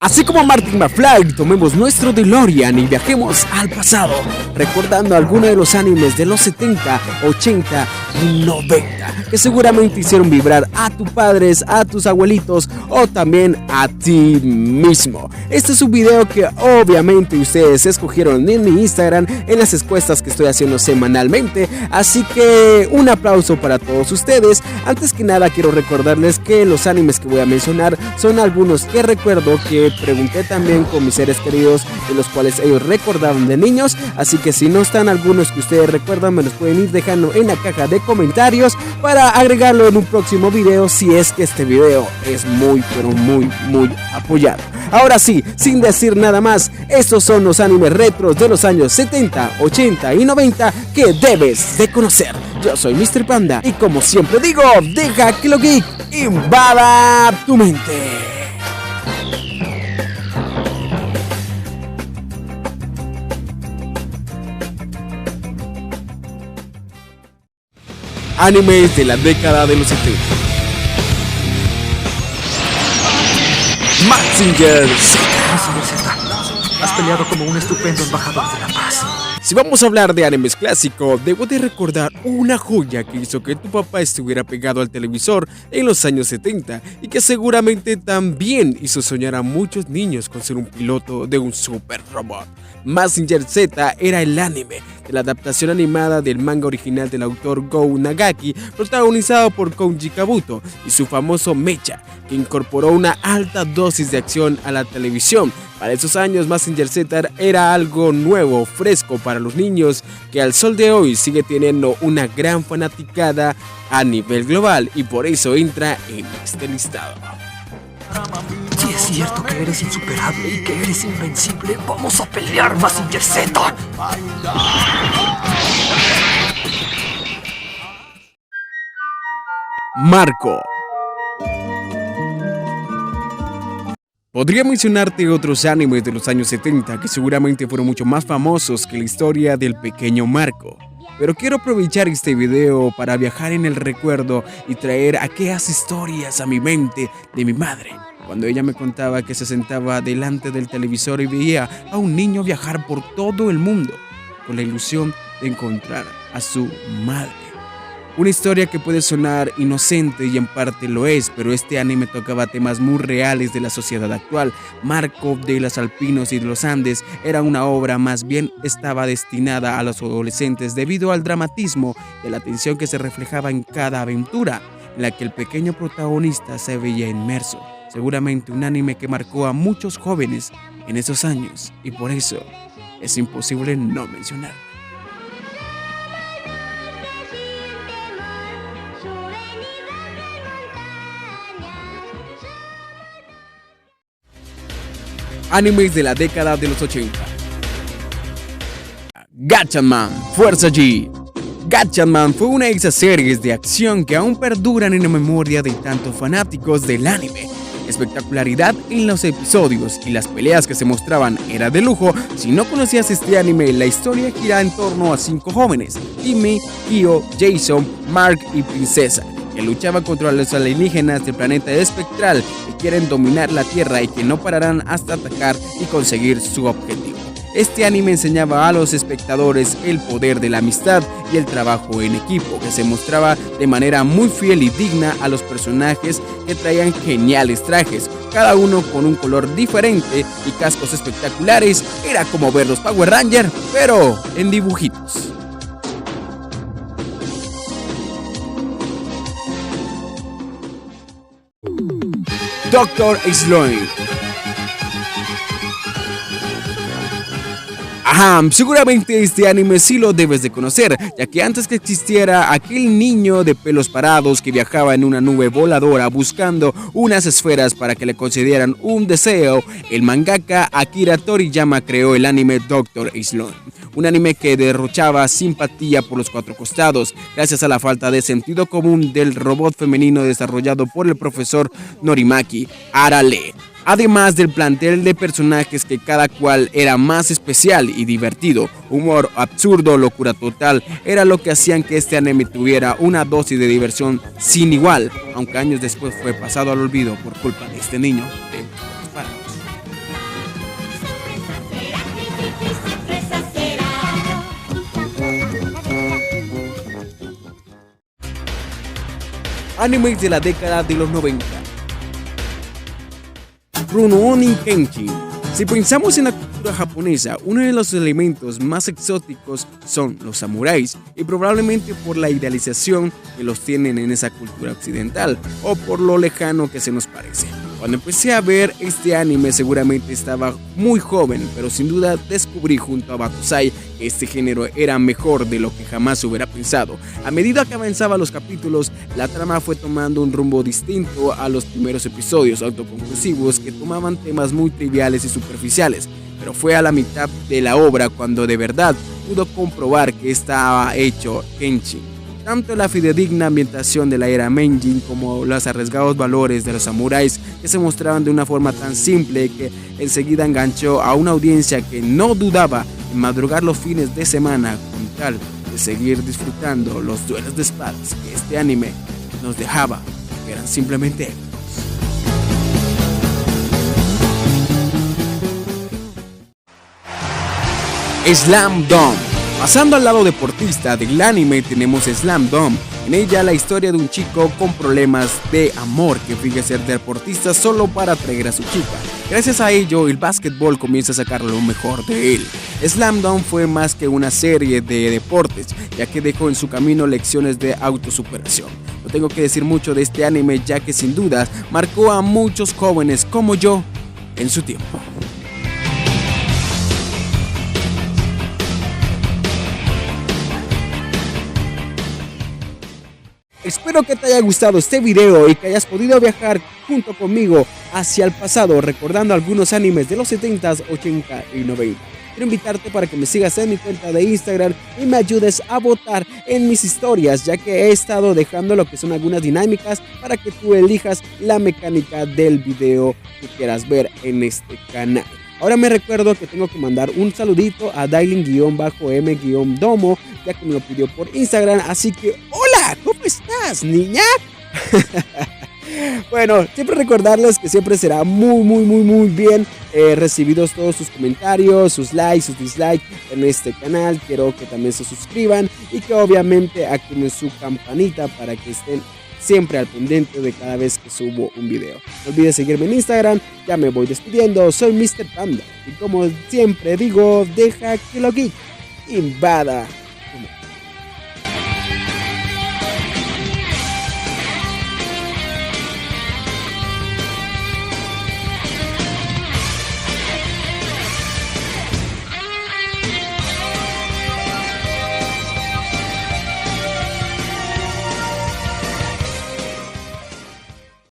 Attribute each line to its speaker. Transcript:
Speaker 1: Así como Martin McFly, tomemos nuestro DeLorean y viajemos al pasado, recordando algunos de los animes de los 70, 80 y 90, que seguramente hicieron vibrar a tus padres, a tus abuelitos o también a ti mismo. Este es un video que obviamente ustedes escogieron en mi Instagram, en las encuestas que estoy haciendo semanalmente, así que un aplauso para todos ustedes. Antes que nada quiero recordarles que los animes que voy a mencionar son algunos que recuerdo que pregunté también con mis seres queridos, de los cuales ellos recordaban de niños, así que si no están algunos que ustedes recuerdan, me los pueden ir dejando en la caja de comentarios para agregarlo en un próximo video, si es que este video es muy pero muy apoyado. Ahora sí, sin decir nada más, estos son los animes retros de los años 70, 80 y 90 que debes de conocer. Yo soy Mr. Panda y como siempre digo, deja que lo geek invada tu mente. Animes de la década de los 70. Mazinger Z.
Speaker 2: Has peleado como un estupendo embajador de la paz.
Speaker 1: Si vamos a hablar de animes clásicos, debo de recordar una joya que hizo que tu papá estuviera pegado al televisor en los años 70 y que seguramente también hizo soñar a muchos niños con ser un piloto de un super robot. Mazinger Z era el anime de la adaptación animada del manga original del autor Go Nagaki, protagonizado por Koji Kabuto y su famoso Mecha, que incorporó una alta dosis de acción a la televisión. Para esos años, Mazinger Z era algo nuevo, fresco para los niños, que al sol de hoy sigue teniendo una gran fanaticada a nivel global y por eso entra en este listado.
Speaker 2: Si es cierto que eres insuperable y que eres invencible, vamos a pelear, Mazinger Z.
Speaker 1: Marco. Podría mencionarte otros animes de los años 70 que seguramente fueron mucho más famosos que la historia del pequeño Marco. Pero quiero aprovechar este video para viajar en el recuerdo y traer aquellas historias a mi mente de mi madre, cuando ella me contaba que se sentaba delante del televisor y veía a un niño viajar por todo el mundo con la ilusión de encontrar a su madre. Una historia que puede sonar inocente y en parte lo es, pero este anime tocaba temas muy reales de la sociedad actual. Marco de los Alpinos y de los Andes era una obra más bien estaba destinada a los adolescentes debido al dramatismo y la tensión que se reflejaba en cada aventura, en la que el pequeño protagonista se veía inmerso. Seguramente un anime que marcó a muchos jóvenes en esos años y por eso es imposible no mencionar. Animes de la década de los 80. Gatchaman, Fuerza G. Gatchaman fue una de esas series de acción que aún perduran en la memoria de tantos fanáticos del anime. Espectacularidad en los episodios y las peleas que se mostraban era de lujo. Si no conocías este anime, la historia gira en torno a 5 jóvenes: Timmy, Kyo, Jason, Mark y Princesa, que luchaban contra los alienígenas del planeta espectral que quieren dominar la Tierra y que no pararán hasta atacar y conseguir su objetivo. Este anime enseñaba a los espectadores el poder de la amistad y el trabajo en equipo, que se mostraba de manera muy fiel y digna a los personajes, que traían geniales trajes, cada uno con un color diferente y cascos espectaculares. Era como ver los Power Rangers, pero en dibujitos. Dr. Sloan. Ajá, seguramente este anime sí lo debes de conocer, ya que antes que existiera aquel niño de pelos parados que viajaba en una nube voladora buscando unas esferas para que le concedieran un deseo, el mangaka Akira Toriyama creó el anime Dr. Sloan. Un anime que derrochaba simpatía por los 4 costados, gracias a la falta de sentido común del robot femenino desarrollado por el profesor Norimaki Arale. Además del plantel de personajes que cada cual era más especial y divertido, humor absurdo, locura total, era lo que hacían que este anime tuviera una dosis de diversión sin igual, aunque años después fue pasado al olvido por culpa de este niño de los parados. animes de la década de los 90. Rurouni Kenshin. Si pensamos en la cultura japonesa, uno de los elementos más exóticos son los samuráis, y probablemente por la idealización que los tienen en esa cultura occidental, o por lo lejano que se nos parece. Cuando empecé a ver este anime seguramente estaba muy joven, pero sin duda descubrí junto a Bakusai que este género era mejor de lo que jamás hubiera pensado. A medida que avanzaban los capítulos, la trama fue tomando un rumbo distinto a los primeros episodios autoconclusivos que tomaban temas muy triviales y superficiales, pero fue a la mitad de la obra cuando de verdad pudo comprobar que estaba hecho Kenshin. Tanto la fidedigna ambientación de la era Meijin como los arriesgados valores de los samuráis que se mostraban de una forma tan simple que enseguida enganchó a una audiencia que no dudaba en madrugar los fines de semana con tal de seguir disfrutando los duelos de espadas que este anime nos dejaba, que eran simplemente épicos. Slam Dunk. Pasando al lado deportista del anime tenemos Slam Dunk. En ella la historia de un chico con problemas de amor que finge ser deportista solo para atraer a su chica. Gracias a ello el básquetbol comienza a sacar lo mejor de él. Slam Dunk fue más que una serie de deportes, ya que dejó en su camino lecciones de autosuperación. No tengo que decir mucho de este anime, ya que sin duda marcó a muchos jóvenes como yo en su tiempo. Espero que te haya gustado este video y que hayas podido viajar junto conmigo hacia el pasado recordando algunos animes de los 70s, 80 y 90. Quiero invitarte para que me sigas en mi cuenta de Instagram y me ayudes a votar en mis historias, ya que he estado dejando lo que son algunas dinámicas para que tú elijas la mecánica del video que quieras ver en este canal. Ahora me recuerdo que tengo que mandar un saludito a Dailin-M-Domo, ya que me lo pidió por Instagram, así que hola, ¿cómo estás, niña? Bueno, siempre recordarles que siempre será muy bien recibidos todos sus comentarios, sus likes, sus dislikes en este canal. Quiero que también se suscriban y que obviamente activen su campanita para que estén siempre al pendiente de cada vez que subo un video. No olvides seguirme en Instagram. Ya me voy despidiendo, soy Mr. Panda y como siempre digo, deja que lo geek invada.